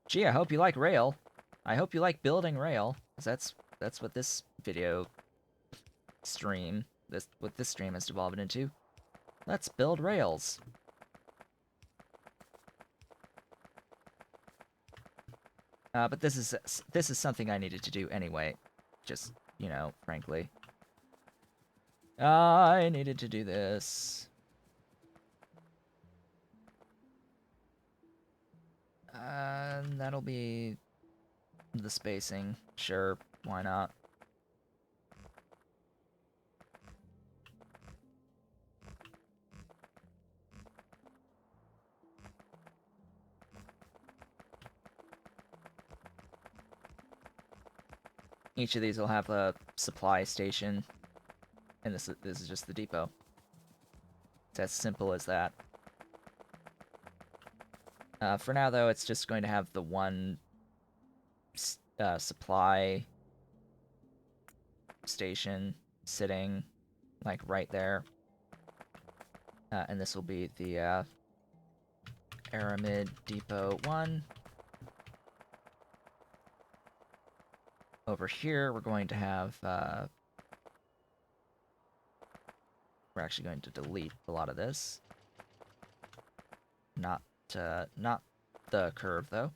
Gee, I hope you like rail. I hope you like building rail, 'cause that's what this video stream, what this stream has devolved into. Let's build rails. But this is something I needed to do anyway. Just, you know, frankly. I needed to do this. That'll be the spacing. Sure, why not? Each of these will have a supply station, and this is just the depot. It's as simple as that. For now, though, it's just going to have the one supply station sitting, like, right there. And this will be the Aramid Depot 1. Over here, we're going to have... we're actually going to delete a lot of this. Not the curve, though.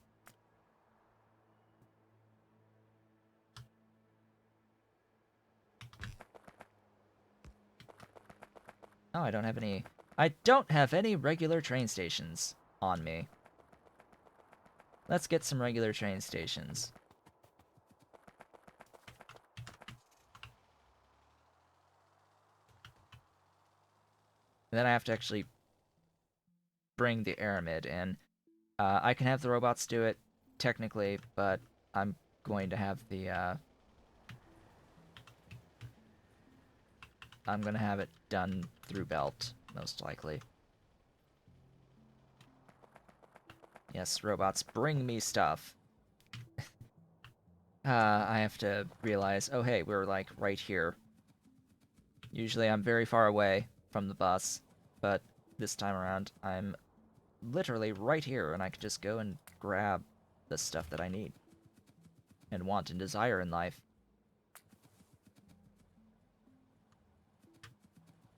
Oh, I don't have any regular train stations on me. Let's get some regular train stations. And then I have to actually bring the Aramid in. I can have the robots do it, technically, but I'm going to have the, I'm going to have it done through belt, most likely. Yes, robots, bring me stuff. I have to realize, oh hey, we're like right here. Usually I'm very far away from the bus, but this time around I'm literally right here and I can just go and grab the stuff that I need and want and desire in life.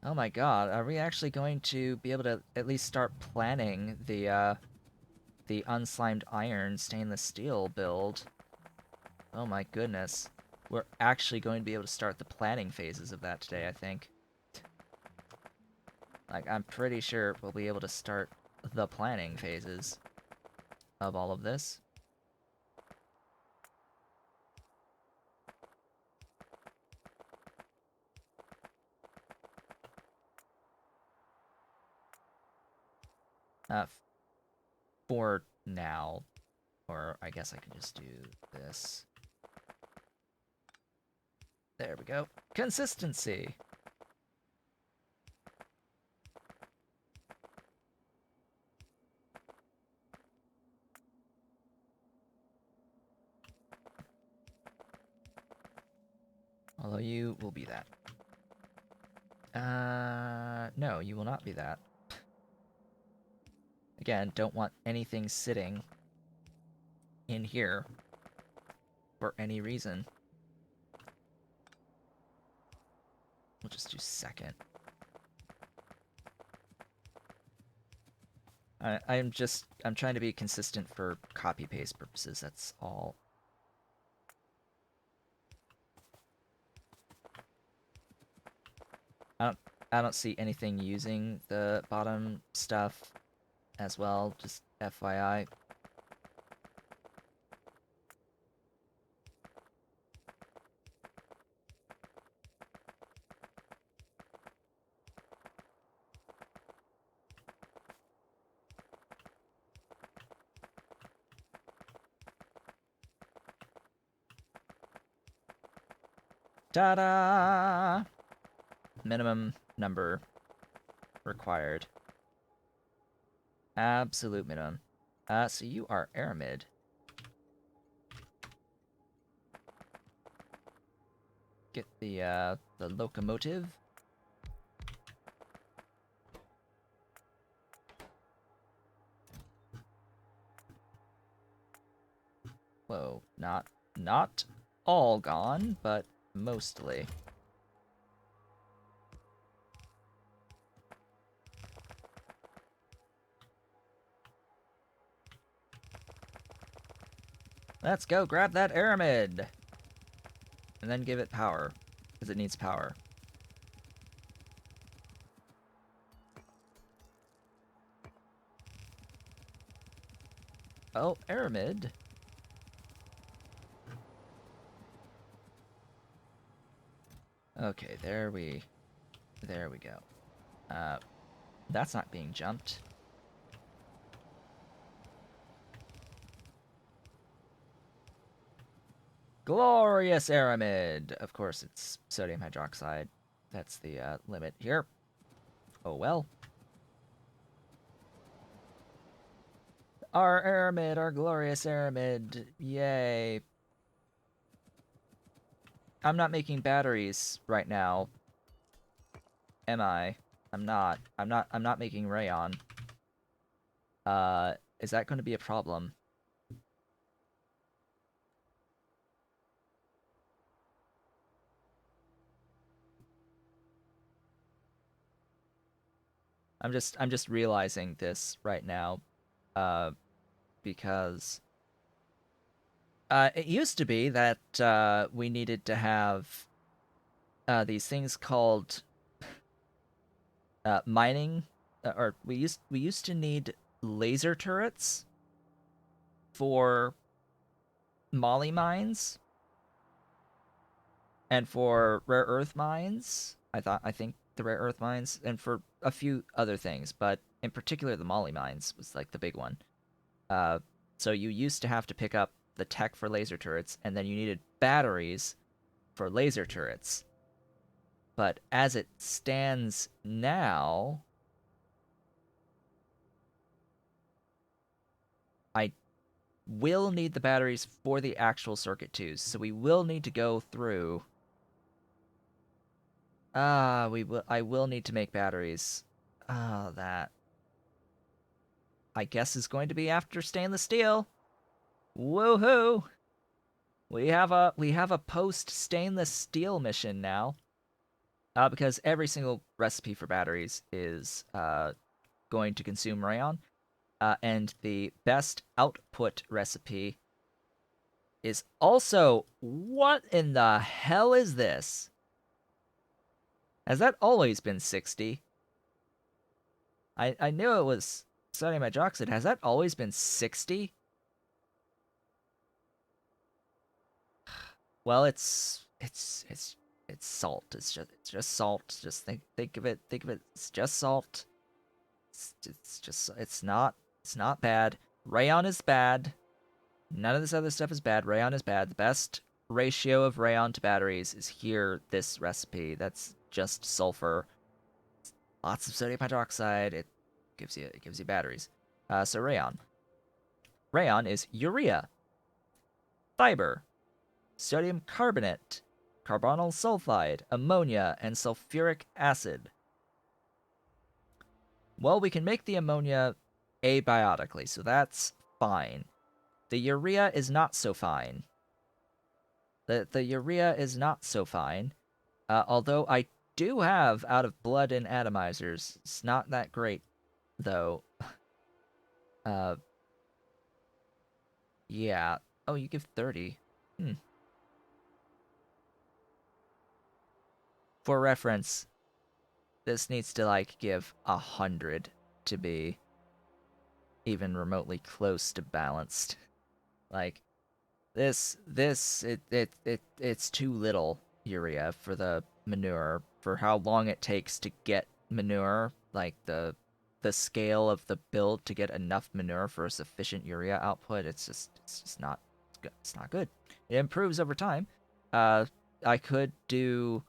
Oh my god, are we actually going to be able to at least start planning the unslimed iron stainless steel build? Oh my goodness. We're actually going to be able to start the planning phases of that today, I think. Like, I'm pretty sure we'll be able to start the planning phases of all of this. For now. Or I guess I can just do this. There we go. Consistency! Although you will be that. No, you will not be that. Again, don't want anything sitting in here for any reason. We'll just do second. I'm trying to be consistent for copy-paste purposes, that's all. I don't see anything using the bottom stuff as well, just FYI. Ta-da! Minimum number required. Absolute minimum. So you are Aramid. Get the locomotive. Whoa, not all gone, but mostly. Let's go grab that Aramid! And then give it power, because it needs power. Oh, Aramid. Okay, there we go. That's not being jumped. Glorious Aramid! Of course, it's sodium hydroxide. That's the limit here. Oh well. Our Aramid, our glorious Aramid. Yay. I'm not making batteries right now. Am I? I'm not. I'm not making rayon. Is that going to be a problem? I'm just realizing this right now. Because it used to be that we needed to have these things called mining, or we used to need laser turrets for moly mines and for rare earth mines. I think the rare earth mines and for a few other things, but in particular the moly mines was like the big one. Uh, so you used to have to pick up the tech for laser turrets, and then you needed batteries for laser turrets. But as it stands now, I will need the batteries for the actual circuit twos. So we will need to go through. I will need to make batteries. That I guess is going to be after stainless steel. Woohoo! We have a post stainless steel mission now. Because every single recipe for batteries is going to consume rayon. And the best output recipe is also... What in the hell is this? Has that always been 60? I knew it was sodium hydroxide. Has that always been 60? Well, it's salt. It's just salt. Just think of it. Think of it. It's just salt. It's not bad. Rayon is bad. None of this other stuff is bad. Rayon is bad. The best ratio of rayon to batteries is here. This recipe. That's just sulfur. Lots of sodium hydroxide. It gives you batteries. So rayon. Rayon is urea, fiber, sodium carbonate, carbonyl sulfide, ammonia, and sulfuric acid. Well, we can make the ammonia abiotically, so that's fine. The urea is not so fine. The urea is not so fine. Although I do have out of blood and atomizers. It's not that great, though. Uh, yeah. Oh, you give 30. Hmm. For reference, this needs to, like, give 100 to be even remotely close to balanced. Like, it's too little urea for the manure, for how long it takes to get manure, like the scale of the build to get enough manure for a sufficient urea output. It's just not it's not good. It improves over time. uh I could do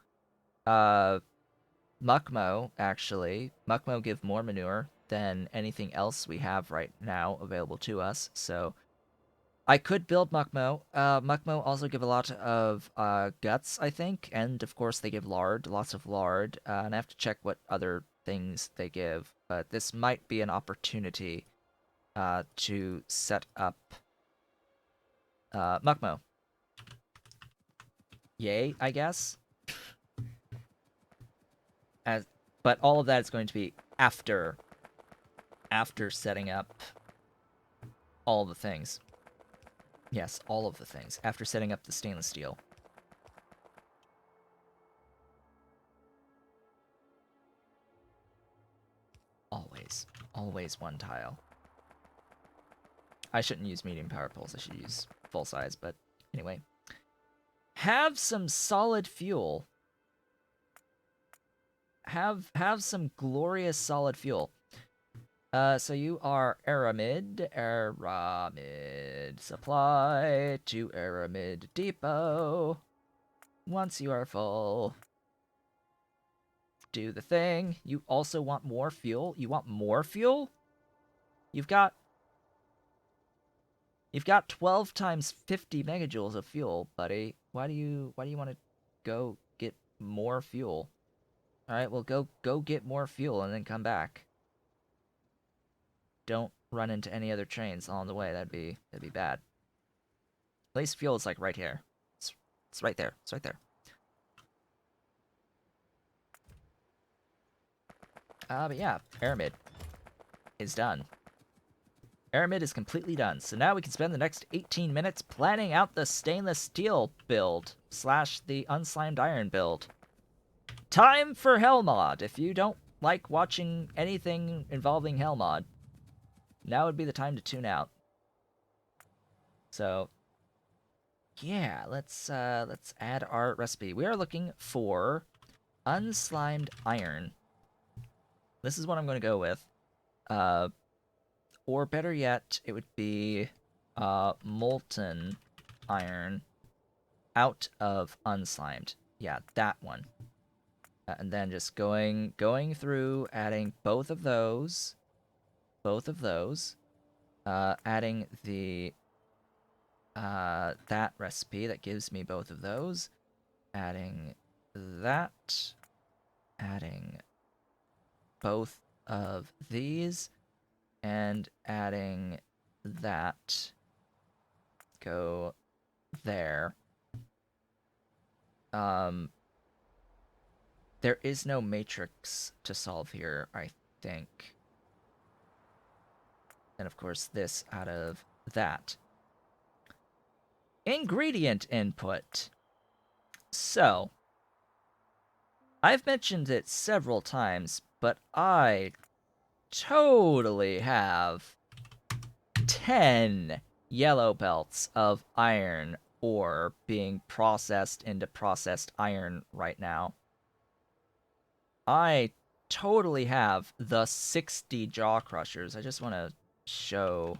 uh Muckmo, actually. Muckmo give more manure than anything else we have right now available to us, so I could build Muckmo. Muckmo also give a lot of guts, I think, and of course they give lard, lots of lard, and I have to check what other things they give, but this might be an opportunity to set up Mukmo. Yay, I guess. But all of that is going to be after setting up all the things. Yes, all of the things. After setting up the stainless steel. Always. Always one tile. I shouldn't use medium power poles. I should use full size, but anyway. Have some solid fuel. Have some glorious solid fuel. So you are Aramid. Aramid. Supply to Aramid Depot. Once you are full, do the thing. You also want more fuel? You want more fuel? You've got 12 times 50 megajoules of fuel, buddy. Why do you want to go get more fuel? All right, well go get more fuel and then come back. Don't run into any other trains along the way. That'd be bad. At least fuel is like right here. It's right there. It's right there. But yeah, Aramid is done. Aramid is completely done. So now we can spend the next 18 minutes planning out the stainless steel build / the unslimed iron build. Time for Hellmod. If you don't like watching anything involving Hellmod, now would be the time to tune out. So yeah, let's add our recipe. We are looking for unslimed iron. This is what I'm going to go with. Or better yet, it would be molten iron out of unslimed. Yeah, that one. And then just going through, adding both of those, adding the that recipe that gives me both of those, adding that, adding both of these, and adding that. Go there. There is no matrix to solve here, I think. And of course this out of that. Ingredient input. So, I've mentioned it several times, but I totally have 10 yellow belts of iron ore being processed into processed iron right now. I totally have the 60 jaw crushers. I just want to show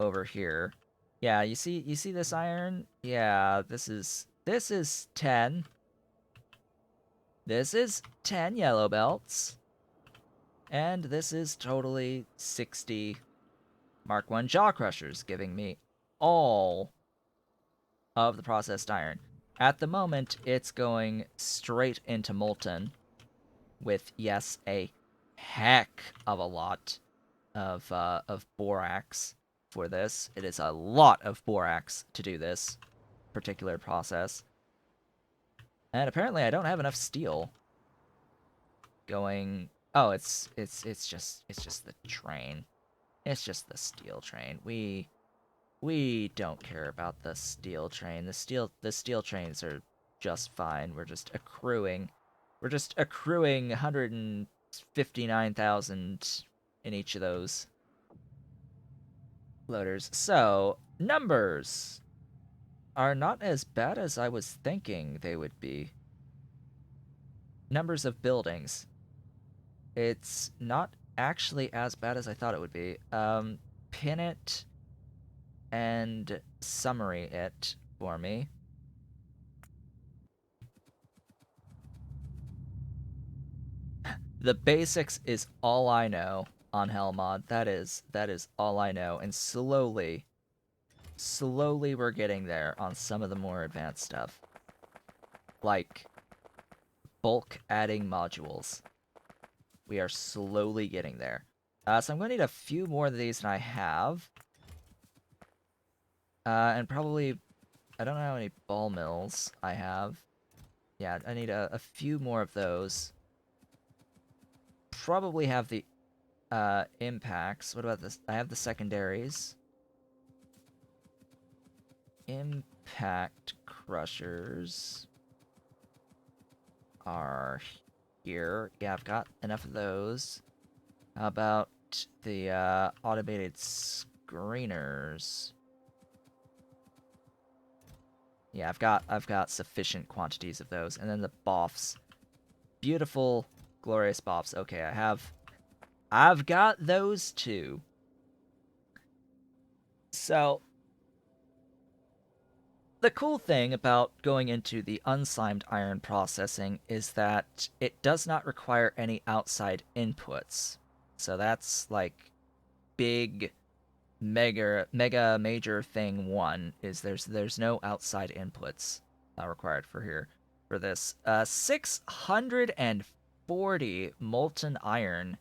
over here. Yeah, you see this iron? Yeah, this is 10. This is 10 yellow belts. And this is totally 60 Mark 1 jaw crushers, giving me all of the processed iron. At the moment, it's going straight into molten with, yes, a heck of a lot of borax for this. It is a lot of borax to do this particular process. And apparently I don't have enough steel going. Oh, it's just the train. It's just the steel train. We don't care about the steel train. The steel trains are just fine. We're just accruing 159,000 in each of those loaders. So, numbers are not as bad as I was thinking they would be. Numbers of buildings. It's not actually as bad as I thought it would be. Pin it and summary it for me. The basics is all I know on Hellmod. That is all I know. And slowly we're getting there on some of the more advanced stuff. Like bulk adding modules. We are slowly getting there. So I'm going to need a few more of these than I have. And probably, I don't know how many ball mills I have. Yeah, I need a few more of those. Probably have the impacts. What about this? I have the secondaries. Impact crushers are here. Yeah, I've got enough of those. How about the automated screeners? Yeah, I've got sufficient quantities of those. And then the boffs. Beautiful, glorious boffs. Okay, I've got those too. So the cool thing about going into the unslimed iron processing is that it does not require any outside inputs. So that's like big mega major thing one is there's no outside inputs required for this 640 molten iron.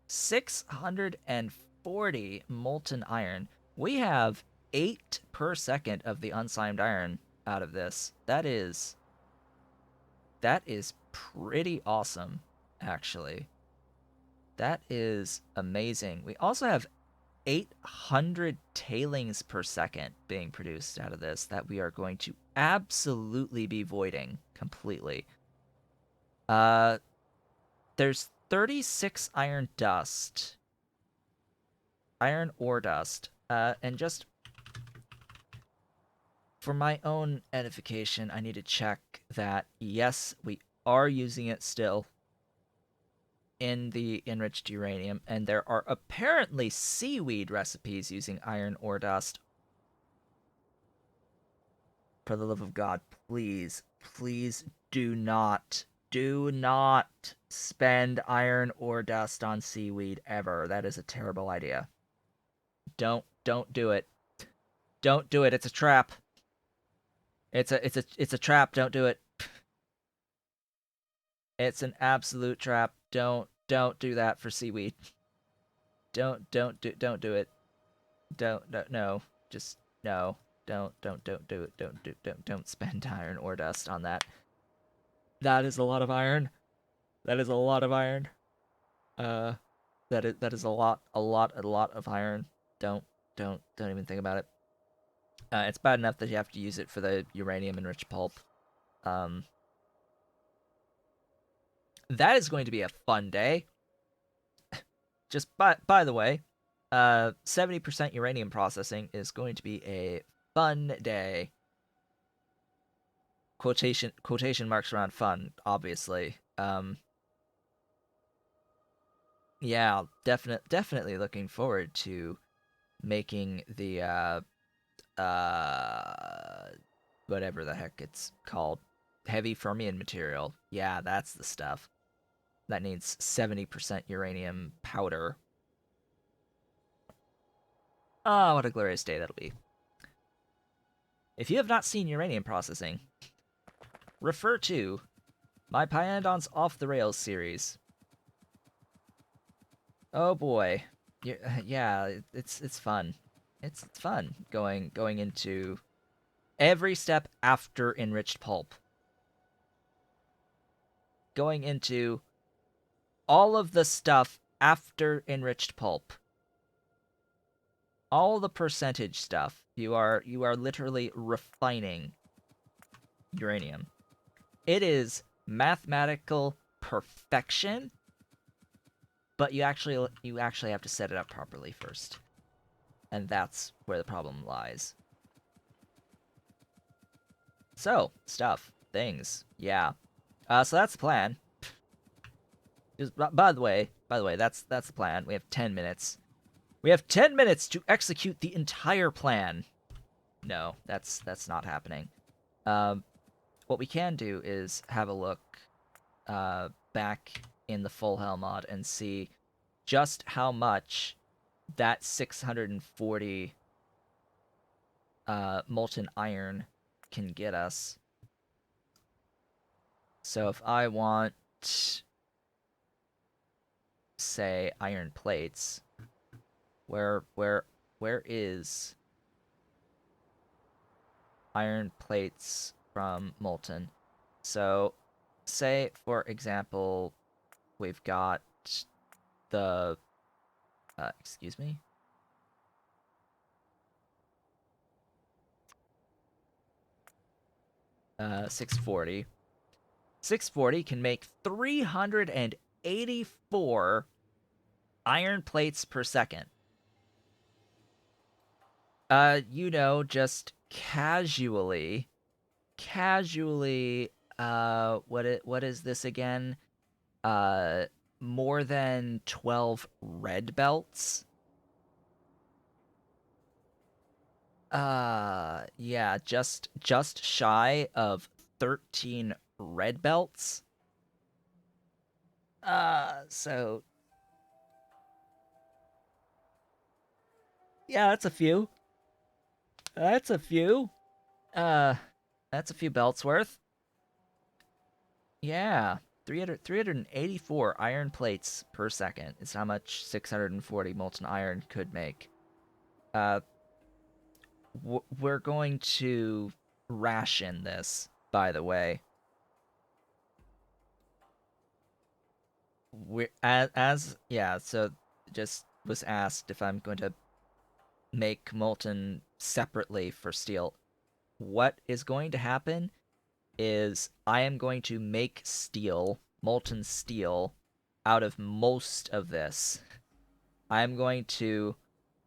640 molten iron. We have 8 per second of the unslimed iron out of this. That is pretty awesome, actually. That is amazing. We also have 800 tailings per second being produced out of this that we are going to absolutely be voiding completely. Uh, there's 36 iron ore dust, and just for my own edification, I need to check that yes, we are using it still in the enriched uranium, and there are apparently seaweed recipes using iron ore dust. For the love of God, please, please do not spend iron ore dust on seaweed ever. That is a terrible idea. Don't do it. Don't do it. It's a trap. It's a trap. Don't do it. It's an absolute trap. Don't do that for seaweed. Don't do it. Don't no. Just no. Don't do it. Don't spend iron ore dust on that. That is a lot of iron. That is a lot of iron. Uh that is a lot of iron. Don't don't even think about it. It's bad enough that you have to use it for the uranium enriched pulp. Um that is going to be a fun day. Just by the way, 70% uranium processing is going to be a fun day. Quotation marks around fun, obviously. Yeah, definitely looking forward to making the uh whatever the heck it's called, heavy fermion material. Yeah, that's the stuff that needs 70% uranium powder. Ah, oh, what a glorious day that'll be. If you have not seen uranium processing, refer to my Pyandon's Off the Rails series. Oh boy. Yeah, it's fun. It's fun going into every step after enriched pulp. Going into all of the stuff after enriched pulp. All the percentage stuff. You are literally refining uranium. It is mathematical perfection, but you actually have to set it up properly first. And that's where the problem lies. So, stuff, things. Yeah. So that's the plan. By the way, that's the plan. We have 10 minutes. We have 10 minutes to execute the entire plan. No, that's not happening. Um, what we can do is have a look back in the full hell mod and see just how much that 640 molten iron can get us. So if I want, say, iron plates, where is iron plates from molten. So, say, for example, we've got the, excuse me, 640. 640 can make 384 iron plates per second. Just casually, what is this again? Uh, More than 12 red belts. Yeah, just shy of 13 red belts. So yeah, that's a few. That's a few. Uh, that's a few belts worth. Yeah, 384 iron plates per second is how much 640 molten iron could make. Uh, we're going to ration this, by the way. We're as yeah, so just was asked if I'm going to make molten separately for steel. What is going to happen is I am going to make steel, molten steel, out of most of this. I'm going to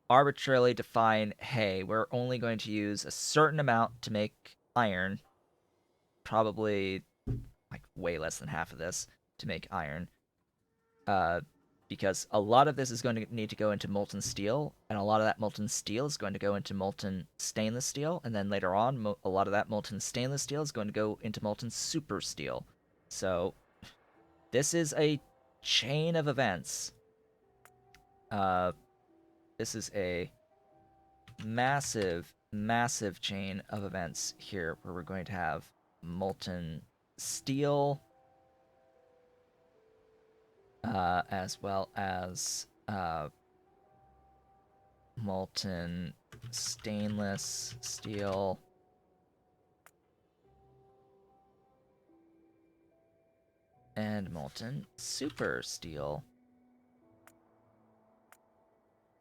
arbitrarily define, hey, we're only going to use a certain amount to make iron, probably like way less than half of this to make iron. Uh, because a lot of this is going to need to go into molten steel, and a lot of that molten steel is going to go into molten stainless steel, and then later on, a lot of that molten stainless steel is going to go into molten super steel. So this is a chain of events. Uh, this is a massive chain of events here where we're going to have molten steel, as well as molten stainless steel, and molten super steel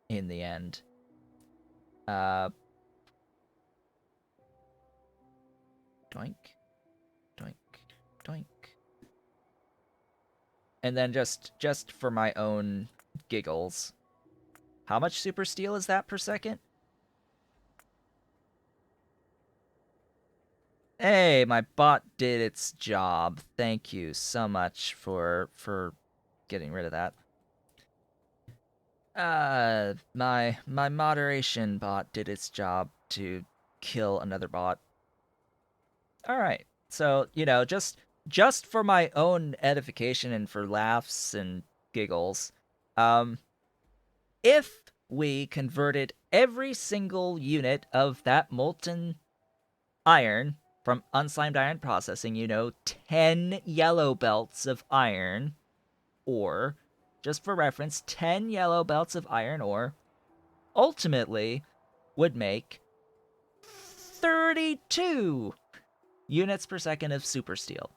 in the end. Uh, doink, doink, doink. And then just for my own giggles, how much super steel is that per second? Hey, my bot did its job. Thank you so much for getting rid of that. My moderation bot did its job to kill another bot. All right. So, just for my own edification and for laughs and giggles, um if we converted every single unit of that molten iron from unslimed iron processing, 10 yellow belts of iron ore, just for reference, 10 yellow belts of iron ore ultimately would make 32 units per second of super steel,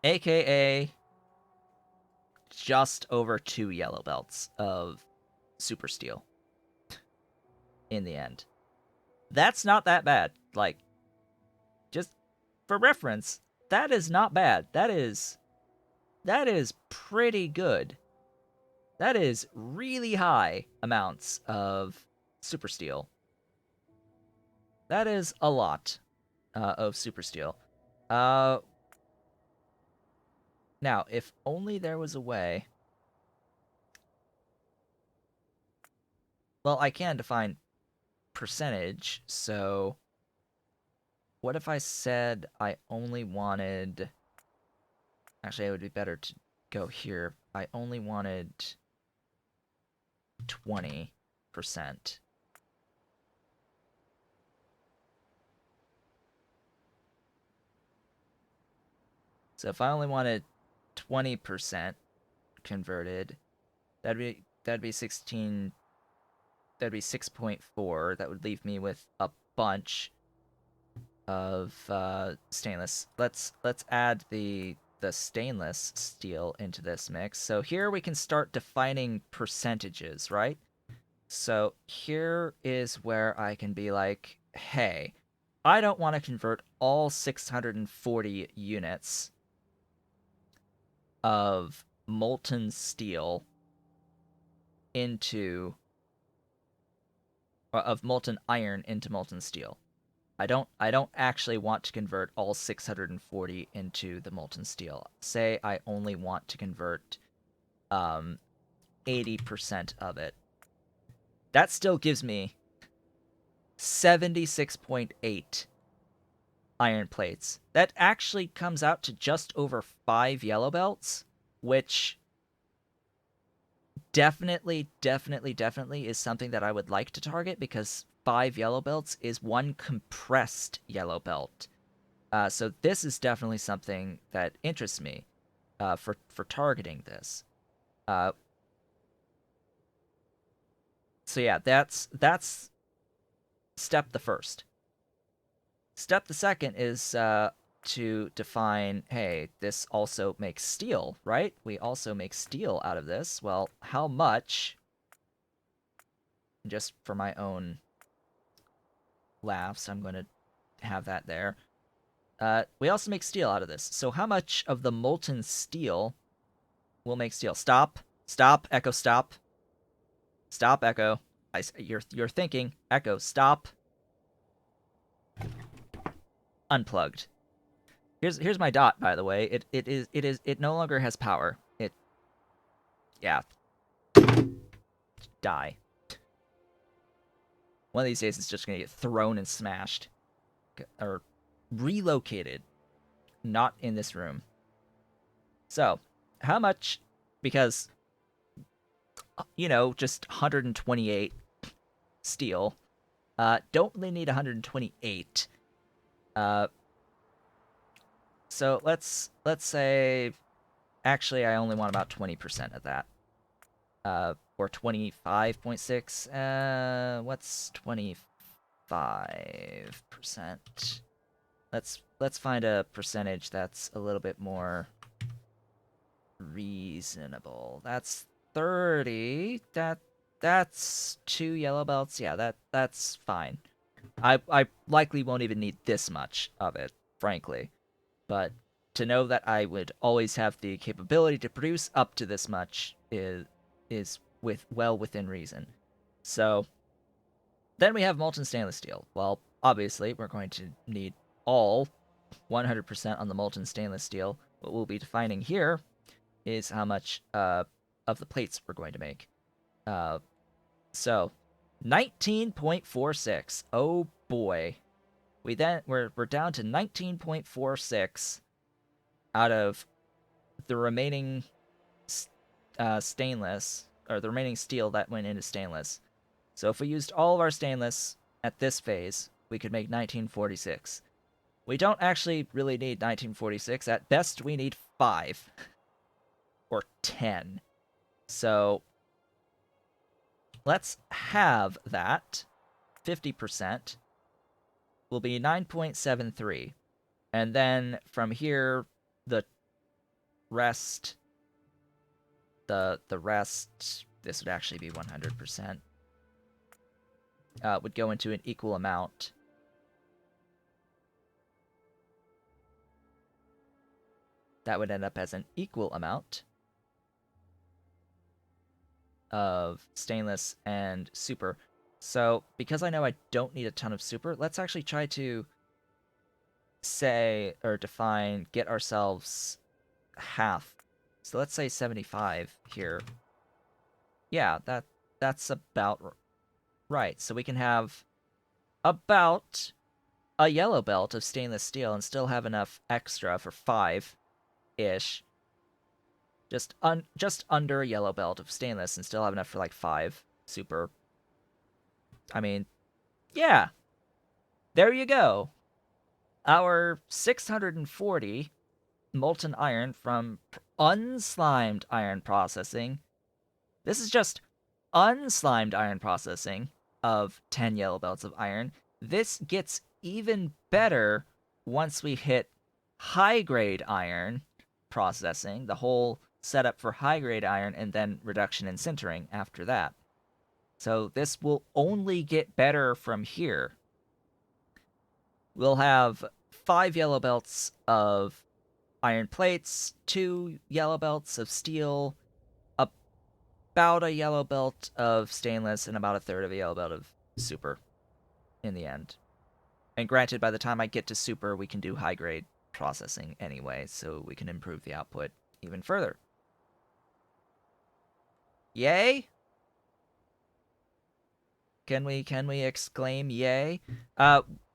aka just over 2 yellow belts of super steel in the end. That's not that bad. Like, just for reference, that is not bad. That is pretty good. That is really high amounts of super steel. That is a lot of super steel. Uh, Now, if only there was a way. Well, I can define percentage. So, what if I said I only wanted? Actually, it would be better to go here. I only wanted 20%. So if I only wanted 20% converted, that'd be 16. That'd be 6.4. That would leave me with a bunch. of stainless. Let's add the stainless steel into this mix. So here we can start defining percentages, right? So here is where I can be like, hey, I don't want to convert all 640 units of molten steel into of molten iron into molten steel. I don't actually want to convert all 640 into the molten steel. Say I only want to convert 80% of it. That still gives me 76.8 iron plates. That actually comes out to just over 5 yellow belts, which definitely is something that I would like to target, because 5 yellow belts is one compressed yellow belt. So this is definitely something that interests me for targeting this. Uh, so yeah, that's step the first. Step the second is to define, hey, this also makes steel, right? We also make steel out of this. Well, how much? Just for my own laughs, I'm going to have that there. We also make steel out of this. So how much of the molten steel will make steel? Stop. Stop. Echo, stop. Stop, Echo. You're thinking. Echo, stop. Unplugged. Here's my dot, by the way. It no longer has power. Yeah, die. One of these days it's just gonna get thrown and smashed. Or relocated. Not in this room. So, how much, because just 128 steel. Don't really need 128. So let's say, actually I only want about 20% of that. Or 25.6. What's 25%? Let's find a percentage that's a little bit more reasonable. That's 30. That's 2 yellow belts. Yeah, that's fine. I likely won't even need this much of it, frankly. But to know that I would always have the capability to produce up to this much is well within reason. So then we have molten stainless steel. Well, obviously we're going to need all 100% on the molten stainless steel. What we'll be defining here is how much of the plates we're going to make. So 19.46. Oh boy. We're down to 19.46 out of the remaining stainless, or the remaining steel that went into stainless. So if we used all of our stainless at this phase, we could make 1946. We don't actually really need 1946. At best, we need 5 or 10. So let's have that. 50% will be 9.73. And then from here, the rest, the rest, this would actually be 100%, would go into an equal amount. That would end up as an equal amount of stainless and super. So because I know I don't need a ton of super, let's actually try to say, or define, get ourselves half. So let's say 75 here. Yeah, that's about right. So we can have about a yellow belt of stainless steel and still have enough extra for 5-ish. Just under a yellow belt of stainless and still have enough for like 5 super. I mean, yeah. There you go. Our 640 molten iron from unslimed iron processing. This is just unslimed iron processing of 10 yellow belts of iron. This gets even better once we hit high-grade iron processing, the whole setup for high-grade iron, and then reduction and sintering after that. So this will only get better from here. We'll have 5 yellow belts of iron plates, 2 yellow belts of steel, about a yellow belt of stainless, and about a third of a yellow belt of super in the end. And granted, by the time I get to super, we can do high grade processing anyway, so we can improve the output even further. Yay? Can we exclaim yay?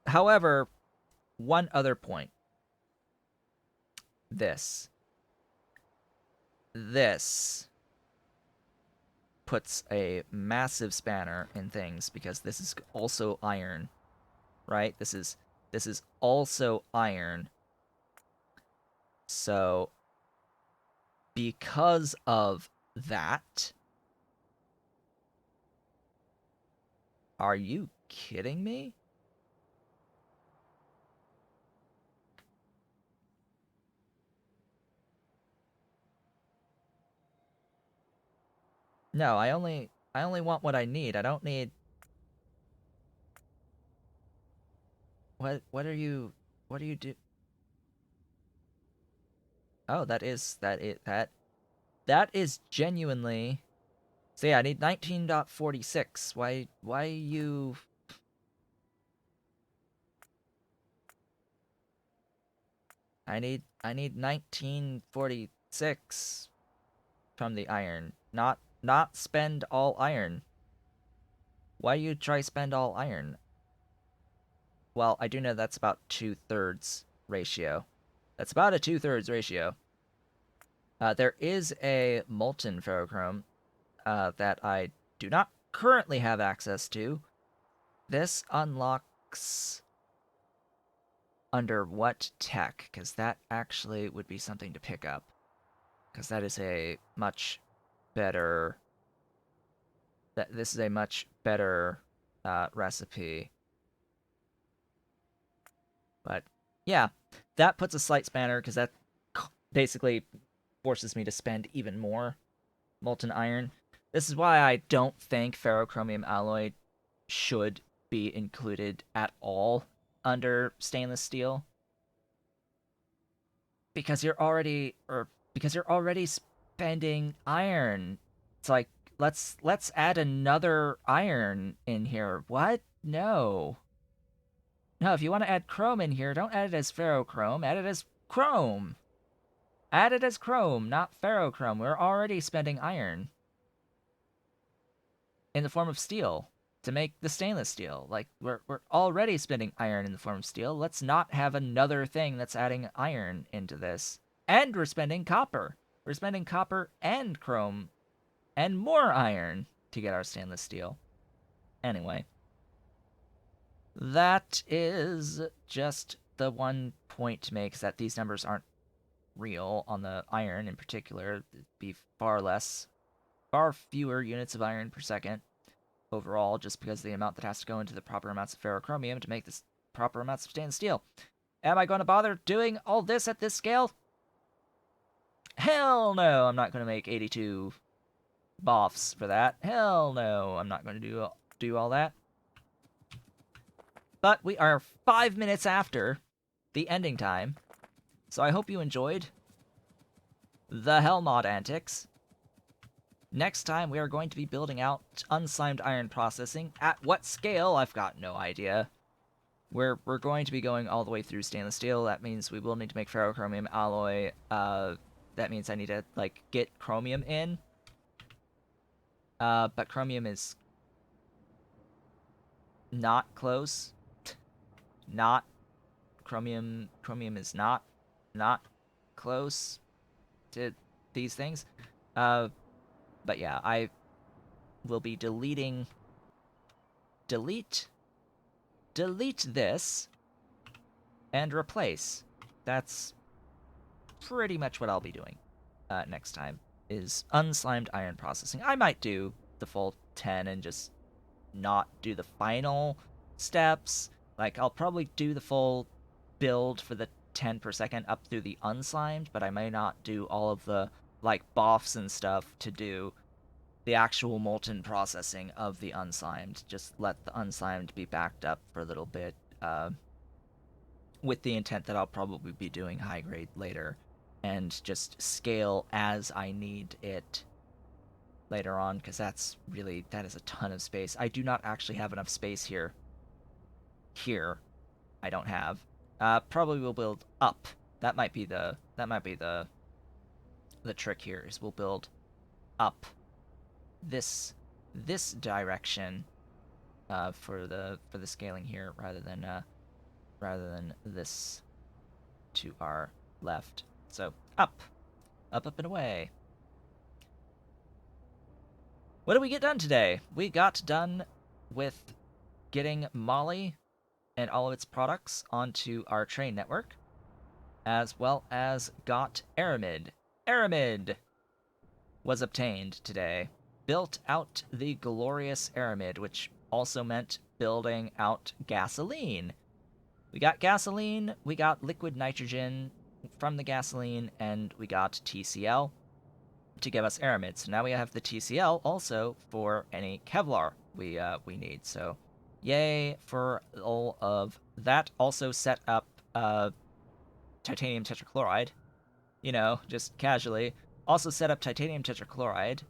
However, one other point. This puts a massive spanner in things because this is also iron, right? This is also iron. So because of that, are you kidding me? No, I only want what I need. I don't need. What are you do? Oh, that is genuinely. So yeah, I need 19.46. Why you? I need 1946 from the iron. Not spend all iron. Why you try spend all iron? Well, I do know that's about 2/3 ratio. That's about a 2/3 ratio. There is a molten ferrochrome that I do not currently have access to. This unlocks under what tech? Because that actually would be something to pick up. Because that is a much better. This is a much better recipe. But yeah, that puts a slight spanner because that basically forces me to spend even more molten iron. This is why I don't think ferrochromium alloy should be included at all under stainless steel because you're already spending iron. It's like let's add another iron in here. What? No. No, if you want to add chrome in here, don't add it as ferrochrome, add it as chrome. Add it as chrome, not ferrochrome. We're already spending iron in the form of steel to make the stainless steel. Like we're already spending iron in the form of steel. Let's not have another thing that's adding iron into this. And we're spending copper. We're spending copper and chrome and more iron to get our stainless steel. Anyway, that is just the one point to make, is that these numbers aren't real on the iron in particular. It'd be far fewer units of iron per second overall, just because of the amount that has to go into the proper amounts of ferrochromium to make this proper amounts of stainless steel. Am I going to bother doing all this at this scale? Hell no, I'm not going to make 82 boffs for that. Hell no, I'm not going to do all that. But we are 5 minutes after the ending time, so I hope you enjoyed the Hellmod antics. Next time, we are going to be building out unslimed iron processing. At what scale? I've got no idea. We're going to be going all the way through stainless steel. That means we will need to make ferrochromium alloy. That means I need to, like, get chromium in. But chromium is not close. Not. Chromium is not close to these things. But yeah, I will be deleting. Delete this and replace. That's pretty much what I'll be doing next time, is unslimed iron processing. I might do the full 10 and just not do the final steps, Like, I'll probably do the full build for the 10 per second up through the unslimed, but I may not do all of the, like, boffs and stuff to do the actual molten processing of the unslimed. Just let the unslimed be backed up for a little bit, with the intent that I'll probably be doing high grade later, and just scale as I need it later on, because that is a ton of space. I do not actually have enough space here. I don't have. Probably we'll build up. That might be the trick here, is we'll build up this direction, for the scaling here, rather than this to our left. So up, up and away. What did we get done today? We got done with getting Moly and all of its products onto our train network, as well as got Aramid. Aramid was obtained today. Built out the glorious Aramid, which also meant building out gasoline. We got gasoline, we got liquid nitrogen from the gasoline, and we got TCL to give us Aramid. So now we have the TCL also for any Kevlar we need. So yay for all of that. Also set up titanium tetrachloride, just casually. Also set up titanium tetrachloride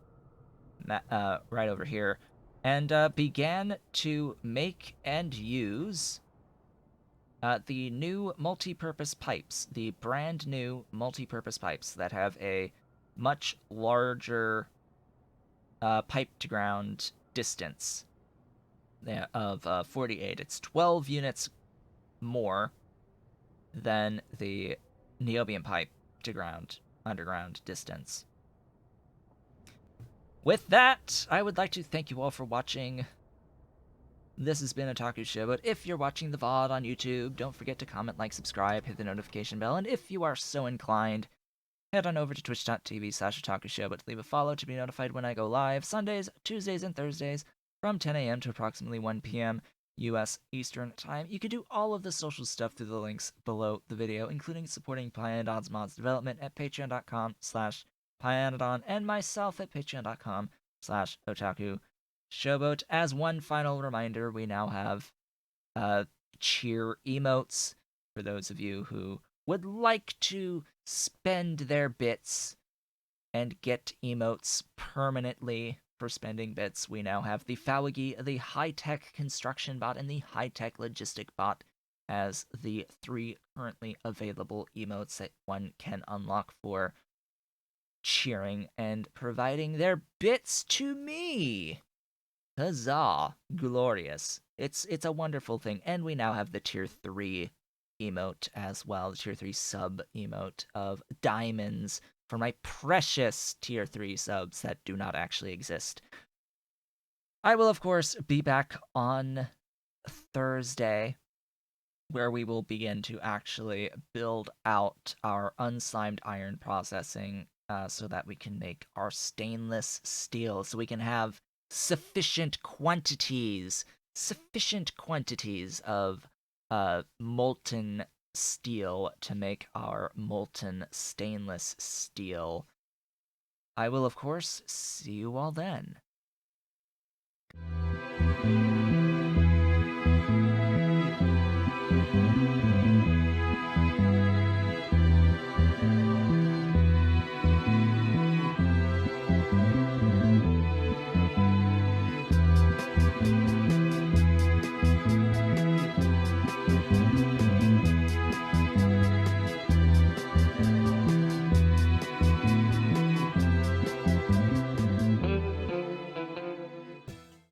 right over here, and began to make and use the new multi-purpose pipes, the brand new multi-purpose pipes that have a much larger pipe to ground distance of 48. It's 12 units more than the niobium pipe to ground underground distance. With that, I would like to thank you all for watching. This has been Otaku Showboat. If you're watching the VOD on YouTube, don't forget to comment, like, subscribe, hit the notification bell, and if you are so inclined, head on over to twitch.tv/OtakuShowboat to leave a follow to be notified when I go live Sundays, Tuesdays, and Thursdays from 10 a.m. to approximately 1 p.m. U.S. Eastern Time. You can do all of the social stuff through the links below the video, including supporting Pyanodon's mods development at patreon.com/Pyanodon and myself at patreon.com/Otaku Showboat. As one final reminder, we now have cheer emotes for those of you who would like to spend their bits and get emotes permanently for spending bits. We now have the Fawagi, the high-tech construction bot, and the high-tech logistic bot as the 3 currently available emotes that one can unlock for cheering and providing their bits to me. Huzzah! Glorious. It's a wonderful thing. And we now have the tier 3 emote as well, the tier 3 sub emote of diamonds for my precious tier 3 subs that do not actually exist. I will, of course, be back on Thursday, where we will begin to actually build out our unslimed iron processing, so that we can make our stainless steel, so we can have sufficient quantities of molten steel to make our molten stainless steel. I will, of course, see you all then.